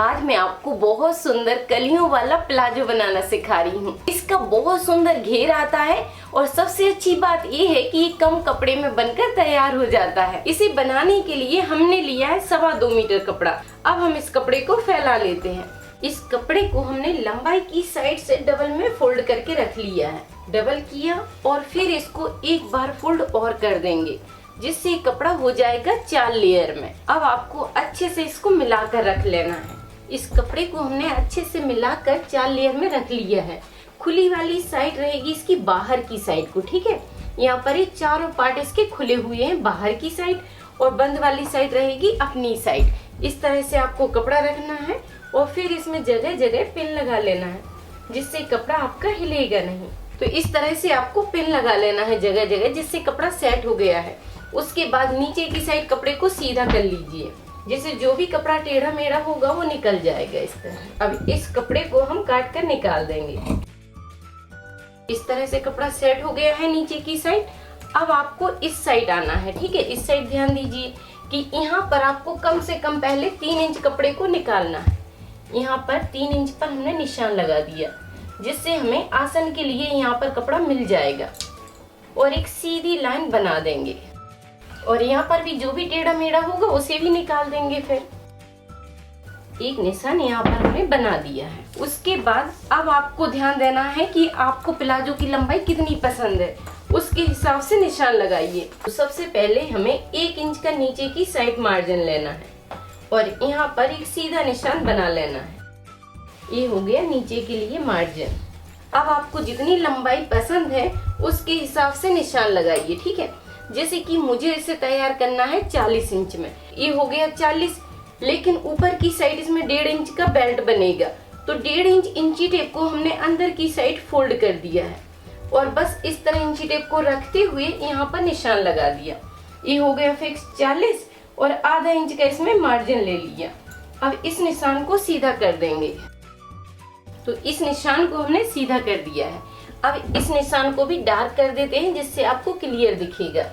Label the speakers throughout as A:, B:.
A: आज मैं आपको बहुत सुंदर कलियों वाला प्लाजो बनाना सिखा रही हूँ। इसका बहुत सुंदर घेर आता है और सबसे अच्छी बात ये है कि ये कम कपड़े में बनकर तैयार हो जाता है। इसे बनाने के लिए हमने लिया है 2.25 मीटर कपड़ा। अब हम इस कपड़े को फैला लेते हैं। इस कपड़े को हमने लंबाई की साइड से डबल में फोल्ड करके रख लिया है। डबल किया और फिर इसको एक बार फोल्ड और कर देंगे, जिससे कपड़ा हो जाएगा 4 लेयर में। अब आपको अच्छे से इसको मिलाकर रख लेना है। इस कपड़े को हमने अच्छे से मिलाकर 4 लेयर में रख लिया है। खुली वाली साइड रहेगी इसकी बाहर की साइड को, ठीक है। यहाँ पर ये चारों पार्ट इसके खुले हुए हैं बाहर की साइड, और बंद वाली साइड रहेगी अपनी साइड। इस तरह से आपको कपड़ा रखना है और फिर इसमें जगह जगह पिन लगा लेना है, जिससे कपड़ा आपका हिलेगा नहीं। तो इस तरह से आपको पिन लगा लेना है जगह जगह, जिससे कपड़ा सेट हो गया है। उसके बाद नीचे की साइड कपड़े को सीधा कर लीजिए, जिससे जो भी कपड़ा टेढ़ा मेढ़ा होगा वो निकल जाएगा इस तरह। अब इस कपड़े को हम काट कर निकाल देंगे। इस तरह से कपड़ा सेट हो गया है नीचे की साइड। अब आपको इस साइड आना है, ठीक है। इस साइड ध्यान दीजिए कि यहाँ पर आपको कम से कम पहले 3 इंच कपड़े को निकालना है। यहाँ पर 3 इंच पर हमने निशान लगा दिया, जिससे हमें आसन के लिए यहाँ पर कपड़ा मिल जाएगा। और एक सीधी लाइन बना देंगे और यहाँ पर भी जो भी टेढ़ा मेढ़ा होगा उसे भी निकाल देंगे। फिर एक निशान यहाँ पर हमने बना दिया है। उसके बाद अब आपको ध्यान देना है कि आपको प्लाजो की लंबाई कितनी पसंद है, उसके हिसाब से निशान लगाइए। तो सबसे पहले हमें 1 इंच का नीचे की साइड मार्जिन लेना है और यहाँ पर एक सीधा निशान बना लेना है। ये हो गया नीचे के लिए मार्जिन। अब आपको जितनी लंबाई पसंद है उसके हिसाब से निशान लगाइए, ठीक है। जैसे कि मुझे इसे तैयार करना है 40 इंच में, ये हो गया 40। लेकिन ऊपर की साइड इसमें 1.5 इंच का बेल्ट बनेगा, तो 1.5 इंच इंची टेप को हमने अंदर की साइड फोल्ड कर दिया है और बस इस तरह इंची टेप को रखते हुए यहाँ पर निशान लगा दिया। ये हो गया फिक्स 40 और आधा इंच का इसमें मार्जिन ले लिया। अब इस निशान को सीधा कर देंगे। तो इस निशान को हमने सीधा कर दिया है। अब इस निशान को भी डार्क कर देते हैं, जिससे आपको क्लियर दिखेगा।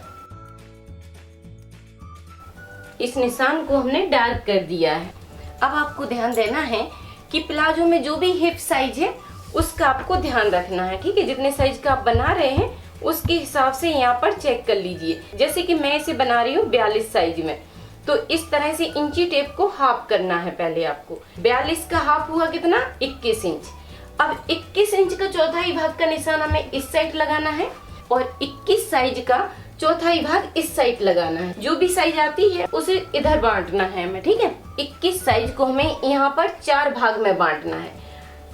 A: इस निशान को हमने डार्क कर दिया है। अब आपको ध्यान देना है कि प्लाजो में जो भी हिप साइज है उसका आपको ध्यान रखना है, ठीक है। जितने साइज का आप बना रहे हैं उसके हिसाब से यहाँ पर चेक कर लीजिए। जैसे कि मैं इसे बना रही हूँ 42 साइज में, तो इस तरह से इंची टेप को हाफ करना है। पहले आपको 42 का हाफ हुआ कितना, 21 इंच। अब 21 इंच का चौथाई भाग का निशान हमें इस साइड लगाना है और 21 साइज का चौथाई भाग इस साइड लगाना है। जो भी साइज आती है उसे इधर बांटना है हमें, ठीक है। 21 साइज को हमें यहाँ पर 4 भाग में बांटना है।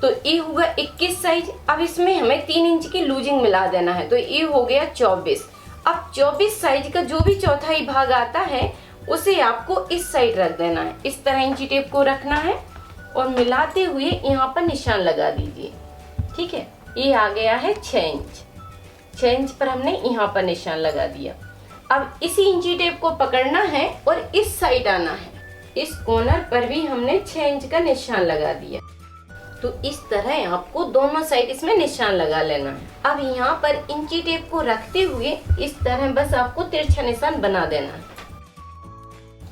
A: तो ये हुआ 21 साइज। अब इसमें हमें 3 इंच की लूजिंग मिला देना है, तो ये हो गया 24। अब 24 साइज का जो भी चौथाई भाग आता है उसे आपको इस साइड रख देना है। इस तरह इंची टेप को रखना है और मिलाते हुए यहाँ पर निशान लगा दीजिए, ठीक है। ये आ गया है 6 इंच। 6 इंच पर हमने यहाँ पर निशान लगा दिया। अब इसी इंची टेप को पकड़ना है और इस साइड आना है। इस कॉर्नर पर भी हमने 6 इंच का निशान लगा दिया। तो इस तरह आपको दोनों साइड इसमें निशान लगा लेना है। अब यहाँ पर इंची टेप को रखते हुए इस तरह बस आपको तिरछा निशान बना देना है।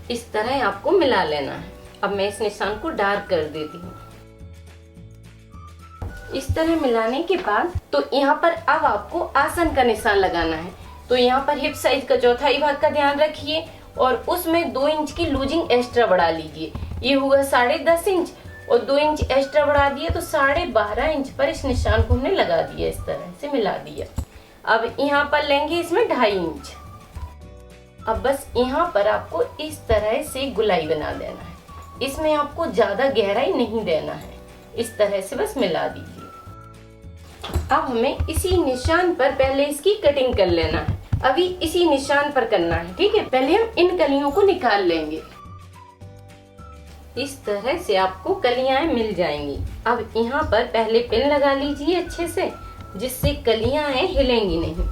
A: इस तरह आपको मिला लेना है। अब मैं इस निशान को डार्क कर देती हूँ। इस तरह मिलाने के बाद तो यहाँ पर अब आपको आसन का निशान लगाना है। तो यहाँ पर हिप साइज का चौथाई भाग का ध्यान रखिए और उसमें 2 इंच की लूजिंग एक्स्ट्रा बढ़ा लीजिए। ये हुआ 10.5 इंच और 2 इंच एक्स्ट्रा बढ़ा दिए, तो 12.5 इंच पर इस निशान को हमने लगा दिया। इस तरह से मिला दिया। अब यहाँ पर लेंगे इसमें 2.5 इंच। अब बस यहाँ पर आपको इस तरह से गुलाई बना देना है। इसमें आपको ज्यादा गहराई नहीं देना है। इस तरह से बस मिला दीजिए। अब हमें इसी निशान पर पहले इसकी कटिंग कर लेना है। अभी इसी निशान पर करना है, ठीक है। पहले हम इन कलियों को निकाल लेंगे। इस तरह से आपको कलियां मिल जाएंगी। अब यहाँ पर पहले पिन लगा लीजिए अच्छे से, जिससे कलियां हैं हिलेंगी नहीं।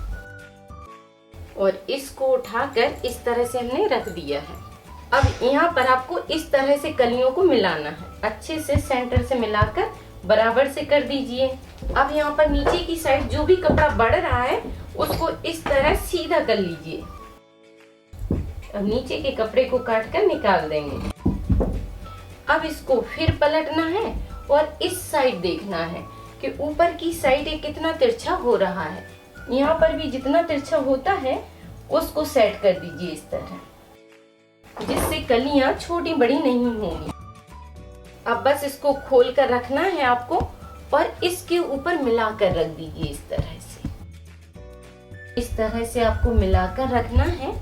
A: और इसको उठाकर इस तरह से हमने रख दिया है। अब यहाँ पर आपको इस तरह से कलियों को मिलाना है। अच्छे से सेंटर से मिलाकर बराबर से कर दीजिए। अब यहाँ पर नीचे की साइड जो भी कपड़ा बढ़ रहा है उसको इस तरह सीधा कर लीजिए। अब नीचे के कपड़े को काट कर निकाल देंगे। अब इसको फिर पलटना है और इस साइड देखना है कि ऊपर की साइड ये कितना तिरछा हो रहा है। यहाँ पर भी जितना तिरछा होता है उसको सेट कर दीजिए इस तरह, जिससे कलियां छोटी बड़ी नहीं होंगी। अब बस इसको खोल कर रखना है आपको और इसके ऊपर मिलाकर रख दीजिए इस तरह से। इस तरह से आपको मिलाकर रखना है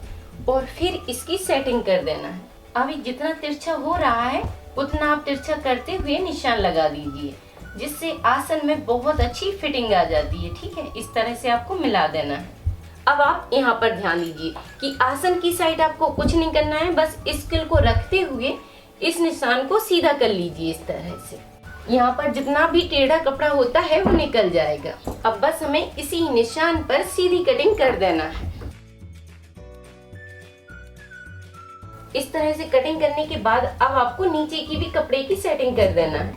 A: और फिर इसकी सेटिंग कर देना है। अभी जितना तिरछा हो रहा है उतना आप तिरछा करते हुए निशान लगा दीजिए, जिससे आसन में बहुत अच्छी फिटिंग आ जाती है। ठीक है, इस तरह से आपको मिला देना है। अब आप यहाँ पर ध्यान दीजिए कि आसन की साइड आपको कुछ नहीं करना है, बस स्केल को रखते हुए इस निशान को सीधा कर लीजिए इस तरह से। यहाँ पर जितना भी टेढ़ा कपड़ा होता है वो निकल जाएगा। अब बस हमें इसी निशान पर सीधी कटिंग कर देना है। इस तरह से कटिंग करने के बाद अब आपको नीचे की भी कपड़े की सेटिंग कर देना है।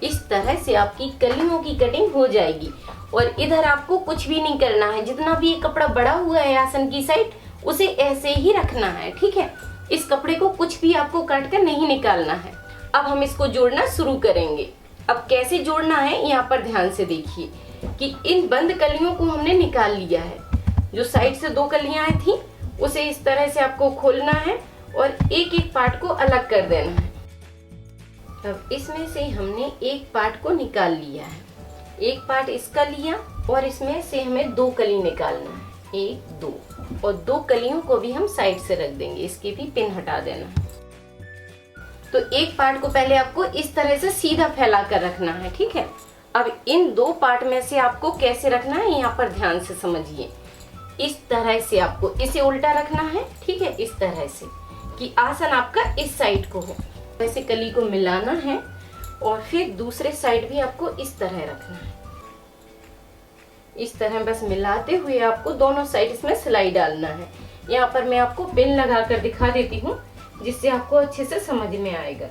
A: इस तरह से आपकी कलियों की कटिंग हो जाएगी और इधर आपको कुछ भी नहीं करना है। जितना भी ये कपड़ा बड़ा हुआ है आसन की साइड उसे ऐसे ही रखना है। ठीक है, इस कपड़े को कुछ भी आपको काट कर नहीं निकालना है। अब हम इसको जोड़ना शुरू करेंगे। अब कैसे जोड़ना है यहाँ पर ध्यान से देखिए कि इन बंद कलियों को हमने निकाल लिया है। जो साइड से 2 कलियां आई थी उसे इस तरह से आपको खोलना है और एक एक पार्ट को अलग कर देना है। अब इसमें से हमने एक पार्ट को निकाल लिया है। एक पार्ट इसका लिया और इसमें से हमें 2 कली निकालना है, 1 2, और 2 कलियों को भी हम साइड से रख देंगे। इसकी भी पिन हटा देना है। तो एक पार्ट को पहले आपको इस तरह से सीधा फैला कर रखना है। ठीक है, अब इन 2 पार्ट में से आपको कैसे रखना है यहाँ पर ध्यान से समझिए। इस तरह से आपको इसे उल्टा रखना है। ठीक है, इस तरह से कि आसन आपका इस साइड को हो। वैसे कली को मिलाना है और फिर दूसरे साइड भी आपको इस तरह रखना है। इस तरह बस मिलाते हुए आपको दोनों साइड इसमें सिलाई डालना है। यहाँ पर मैं आपको पिन लगा कर दिखा देती हूँ, जिससे आपको अच्छे से समझ में आएगा।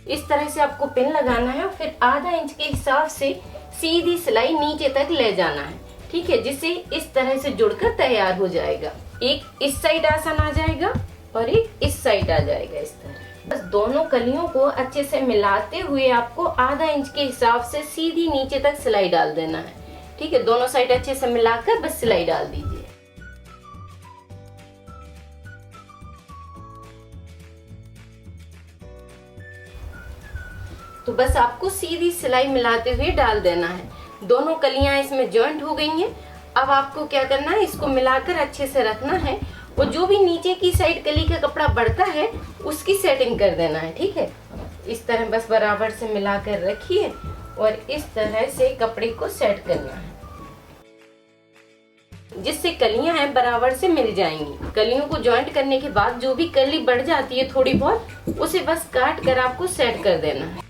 A: इस तरह से आपको पिन लगाना है और फिर आधा इंच के हिसाब से सीधी सिलाई नीचे तक ले जाना है। ठीक है, जिससे इस तरह से जुड़कर तैयार हो जाएगा। एक इस साइड आसन आ जाएगा और एक इस साइड आ जाएगा। इस तरह बस दोनों कलियों को अच्छे से मिलाते हुए आपको आधा इंच के हिसाब से सीधी नीचे तक सिलाई डाल देना है। ठीक है, दोनों साइड अच्छे से मिलाकर बस सिलाई डाल दीजिए। तो बस आपको सीधी सिलाई मिलाते हुए डाल देना है। दोनों कलियां इसमें जॉइंट हो गई हैं। अब आपको क्या करना है, इसको मिलाकर अच्छे से रखना है और जो भी नीचे की साइड कली का कपड़ा बढ़ता है उसकी सेटिंग कर देना है। ठीक है, इस तरह बस बराबर से मिलाकर रखिए और इस तरह से कपड़े को सेट करना है, जिससे कलियां हैं बराबर से मिल जाएंगी। कलियों को जॉइंट करने के बाद जो भी कली बढ़ जाती है थोड़ी बहुत, उसे बस काट कर आपको सेट कर देना है।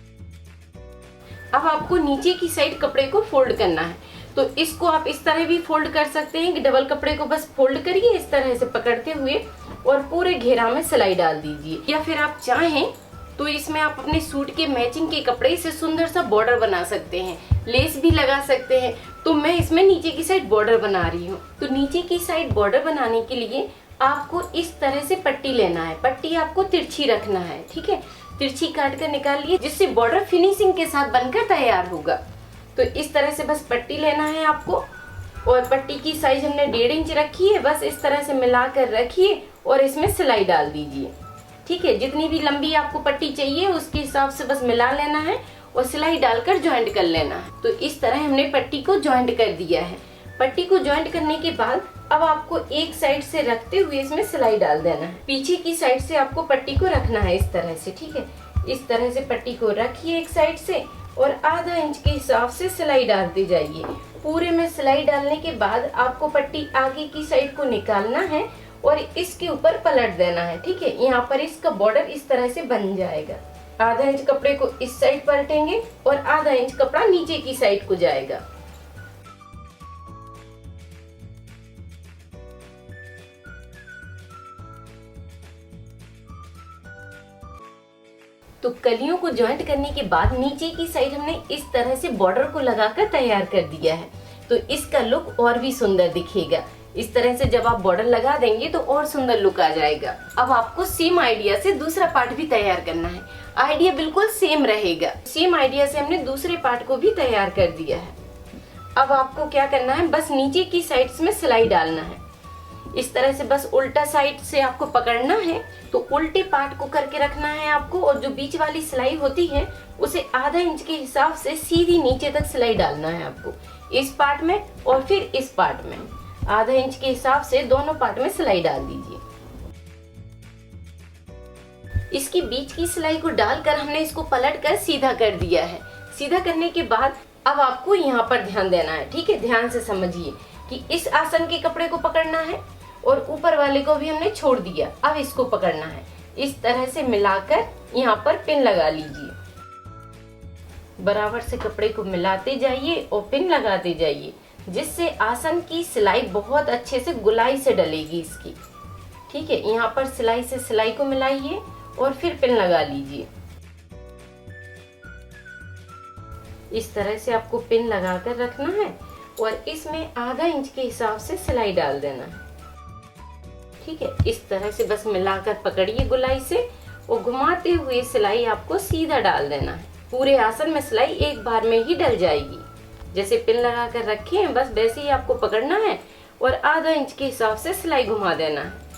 A: अब आपको नीचे की साइड कपड़े को फोल्ड करना है। तो इसको आप इस तरह भी फोल्ड कर सकते हैं कि डबल कपड़े को बस फोल्ड करिए इस तरह से पकड़ते हुए और पूरे घेरा में सिलाई डाल दीजिए। या फिर आप चाहें तो इसमें आप अपने सूट के मैचिंग के कपड़े से सुंदर सा बॉर्डर बना सकते हैं, लेस भी लगा सकते हैं। तो मैं इसमें नीचे की साइड बॉर्डर बना रही हूँ। तो नीचे की साइड बॉर्डर बनाने के लिए आपको इस तरह से पट्टी लेना है। पट्टी आपको तिरछी रखना है। ठीक है, तिरछी काट कर निकालिए, जिससे बॉर्डर फिनिशिंग के साथ बनकर तैयार होगा। तो इस तरह से बस पट्टी लेना है आपको और पट्टी की साइज हमने 1.5 इंच रखी है। बस इस तरह से मिलाकर रखिए और इसमें सिलाई डाल दीजिए। ठीक है, जितनी भी लंबी आपको पट्टी चाहिए उसके हिसाब से बस मिला लेना है और सिलाई डालकर ज्वाइंट कर लेना है। तो इस तरह हमने पट्टी को ज्वाइंट कर दिया है। पट्टी को ज्वाइंट करने के बाद अब आपको एक साइड से रखते हुए इसमें सिलाई डाल देना है। पीछे की साइड से आपको पट्टी को रखना है इस तरह से। ठीक है, इस तरह से पट्टी को रखिए एक साइड से और आधा इंच के हिसाब से सिलाई डालते जाइए। पूरे में सिलाई डालने के बाद आपको पट्टी आगे की साइड को निकालना है और इसके ऊपर पलट देना है। ठीक है, यहाँ पर इसका बॉर्डर इस तरह से बन जाएगा। आधा इंच कपड़े को इस साइड पलटेंगे और आधा इंच कपड़ा नीचे की साइड को जाएगा। तो कलियों को ज्वाइंट करने के बाद नीचे की साइड हमने इस तरह से बॉर्डर को लगाकर तैयार कर दिया है। तो इसका लुक और भी सुंदर दिखेगा। इस तरह से जब आप बॉर्डर लगा देंगे तो और सुंदर लुक आ जाएगा। अब आपको सेम आइडिया से दूसरा पार्ट भी तैयार करना है। आइडिया बिल्कुल सेम रहेगा। सेम आइडिया से हमने दूसरे पार्ट को भी तैयार कर दिया है। अब आपको क्या करना है, बस नीचे की साइड्स में सिलाई डालना है। इस तरह से बस उल्टा साइड से आपको पकड़ना है, तो उल्टे पार्ट को करके रखना है आपको, और जो बीच वाली सिलाई होती है उसे आधा इंच के हिसाब से सीधी नीचे तक सिलाई डालना है आपको, इस पार्ट में और फिर इस पार्ट में। आधा इंच के हिसाब से दोनों पार्ट में सिलाई डाल दीजिए। इसकी बीच की सिलाई को डालकर हमने इसको पलट कर सीधा कर दिया है। सीधा करने के बाद अब आपको यहाँ पर ध्यान देना है, ठीक है। ध्यान से समझिए कि इस आसन के कपड़े को पकड़ना है और ऊपर वाले को भी हमने छोड़ दिया। अब इसको पकड़ना है, इस तरह से मिलाकर यहाँ पर पिन लगा लीजिए। बराबर से कपड़े को मिलाते जाइए और पिन लगाते जाइए, जिससे आसन की सिलाई बहुत अच्छे से गुलाई से डलेगी इसकी, ठीक है। यहाँ पर सिलाई से सिलाई को मिलाइए और फिर पिन लगा लीजिए। इस तरह से आपको पिन लगाकर रखना है और इसमें आधा इंच के हिसाब से सिलाई डाल देना है, ठीक है। इस तरह से बस मिलाकर पकड़िए गुलाई से और घुमाते हुए सिलाई आपको सीधा डाल देना है। पूरे आसन में सिलाई एक बार में ही डल जाएगी। जैसे पिन लगा कर रखे हैं बस वैसे ही आपको पकड़ना है और आधा इंच के हिसाब से सिलाई घुमा देना है।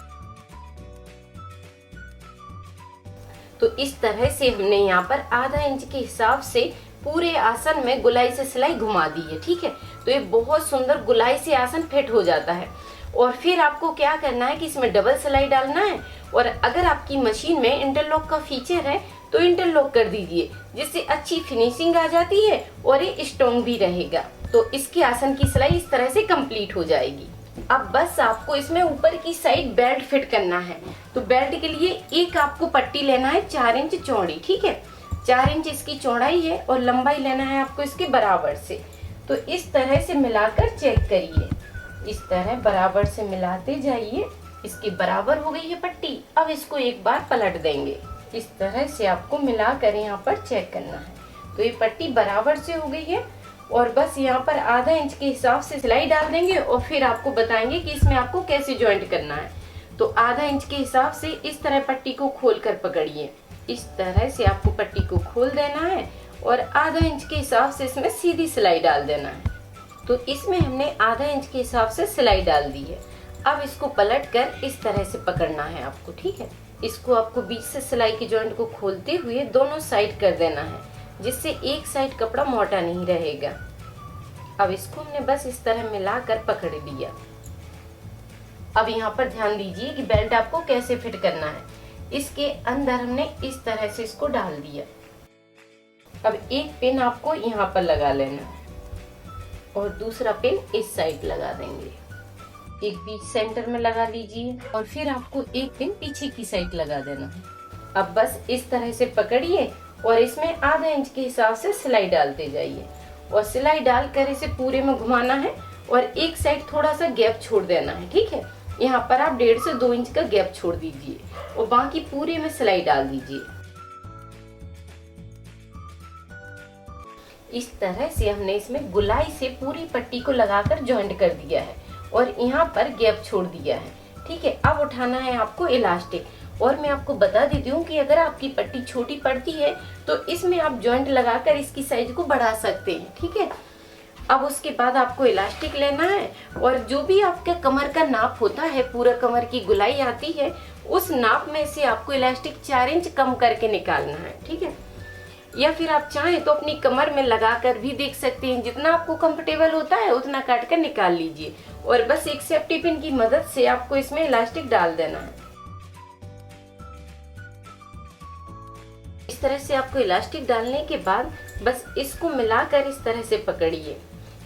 A: तो इस तरह से हमने यहाँ पर आधा इंच के हिसाब से पूरे आसन में गुलाई से सिलाई घुमा दी है, ठीक है। तो ये बहुत सुंदर गुलाई से आसन फिट हो जाता है। और फिर आपको क्या करना है कि इसमें डबल सिलाई डालना है, और अगर आपकी मशीन में इंटरलॉक का फीचर है तो इंटरलॉक कर दीजिए, जिससे अच्छी फिनिशिंग आ जाती है और ये स्ट्रॉन्ग भी रहेगा। तो इसके आसन की सिलाई इस तरह से कंप्लीट हो जाएगी। अब बस आपको इसमें ऊपर की साइड बेल्ट फिट करना है। तो बेल्ट के लिए एक आपको पट्टी लेना है 4 इंच चौड़ी, ठीक है। 4 इंच इसकी चौड़ाई है और लंबाई लेना है आपको इसके बराबर से। तो इस तरह से मिलाकर चेक करिए, इस तरह बराबर से मिलाते जाइए। इसके बराबर हो गई है पट्टी। अब इसको एक बार पलट देंगे। इस तरह से आपको मिलाकर यहाँ पर चेक करना है। तो ये पट्टी बराबर से हो गई है और बस यहाँ पर आधा इंच के हिसाब से सिलाई डाल देंगे और फिर आपको बताएंगे कि इसमें आपको कैसे ज्वाइंट करना है। तो आधा इंच के हिसाब से इस तरह पट्टी को खोल कर पकड़िए। इस तरह से आपको पट्टी को खोल देना है और आधा इंच के हिसाब से इसमें सीधी सिलाई डाल देना है। तो इसमें हमने आधा इंच के हिसाब से सिलाई डाल दी है। अब इसको पलट कर इस तरह से पकड़ना है आपको, ठीक है। इसको आपको बीच से सिलाई की जॉइंट को खोलते हुए दोनों साइड कर देना है, जिससे एक साइड कपड़ा मोटा नहीं रहेगा। अब इसको हमने बस इस तरह मिलाकर पकड़ लिया। अब यहाँ पर ध्यान दीजिए कि बेल्ट आपको कैसे फिट करना है। इसके अंदर हमने इस तरह से इसको डाल दिया। अब एक पिन आपको यहाँ पर लगा लेना है और दूसरा पिन इस साइड लगा देंगे। एक बीच सेंटर में लगा लीजिए और फिर आपको एक पिन पीछे की साइड लगा देना है। अब बस इस तरह से पकड़िए और इसमें आधा इंच के हिसाब से सिलाई डालते जाइए और सिलाई डालकर इसे पूरे में घुमाना है और एक साइड थोड़ा सा गैप छोड़ देना है, ठीक है। यहाँ पर आप 1.5 से 2 इंच का गैप छोड़ दीजिए और बाकी पूरे में सिलाई डाल दीजिए। इस तरह से हमने इसमें गुलाई से पूरी पट्टी को लगाकर जॉइंट कर दिया है और यहाँ पर गैप छोड़ दिया है, ठीक है। अब उठाना है आपको इलास्टिक। और मैं आपको बता देती हूँ कि अगर आपकी पट्टी छोटी पड़ती है तो इसमें आप जॉइंट लगाकर इसकी साइज को बढ़ा सकते हैं, ठीक है। अब उसके बाद आपको इलास्टिक लेना है और जो भी आपका कमर का नाप होता है, पूरा कमर की गुलाई आती है, उस नाप में से आपको इलास्टिक 4 इंच कम करके निकालना है, ठीक है। या फिर आप चाहें तो अपनी कमर में लगाकर भी देख सकते हैं। जितना आपको कंफर्टेबल होता है उतना काट कर निकाल लीजिए और बस एक सेफ्टी पिन की मदद से आपको इसमें इलास्टिक डाल देना है। इस तरह से आपको इलास्टिक डालने के बाद बस इसको मिलाकर इस तरह से पकड़िए।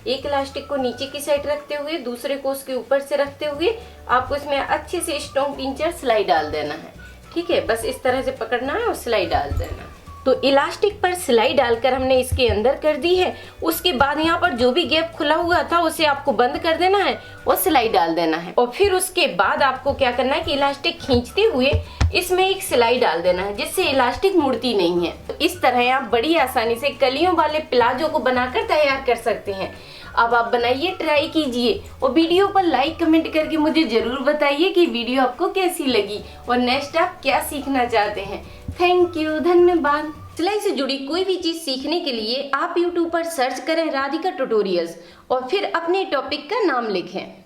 A: एक इलास्टिक को नीचे की साइड रखते हुए दूसरे को उसके ऊपर से रखते हुए आपको इसमें अच्छे से स्ट्रॉन्ग 3-4 सिलाई डाल देना है, ठीक है। बस इस तरह से पकड़ना है और सिलाई डाल देना है। तो इलास्टिक पर सिलाई डालकर हमने इसके अंदर कर दी है। उसके बाद यहाँ पर जो भी गैप खुला हुआ था उसे आपको बंद कर देना है और सिलाई डाल देना है। और फिर उसके बाद आपको क्या करना है कि इलास्टिक खींचते हुए इसमें एक सिलाई डाल देना है, जिससे इलास्टिक मुड़ती नहीं है। तो इस तरह आप बड़ी आसानी से कलियों वाले प्लाजो को बनाकर तैयार कर सकते हैं। अब आप बनाइए, ट्राई कीजिए और वीडियो पर लाइक कमेंट करके मुझे जरूर बताइए कि वीडियो आपको कैसी लगी और नेक्स्ट आप क्या सीखना चाहते हैं। थैंक यू, धन्यवाद। सिलाई से जुड़ी कोई भी चीज सीखने के लिए आप YouTube पर सर्च करें राधिका ट्यूटोरियल्स और फिर अपने टॉपिक का नाम लिखें।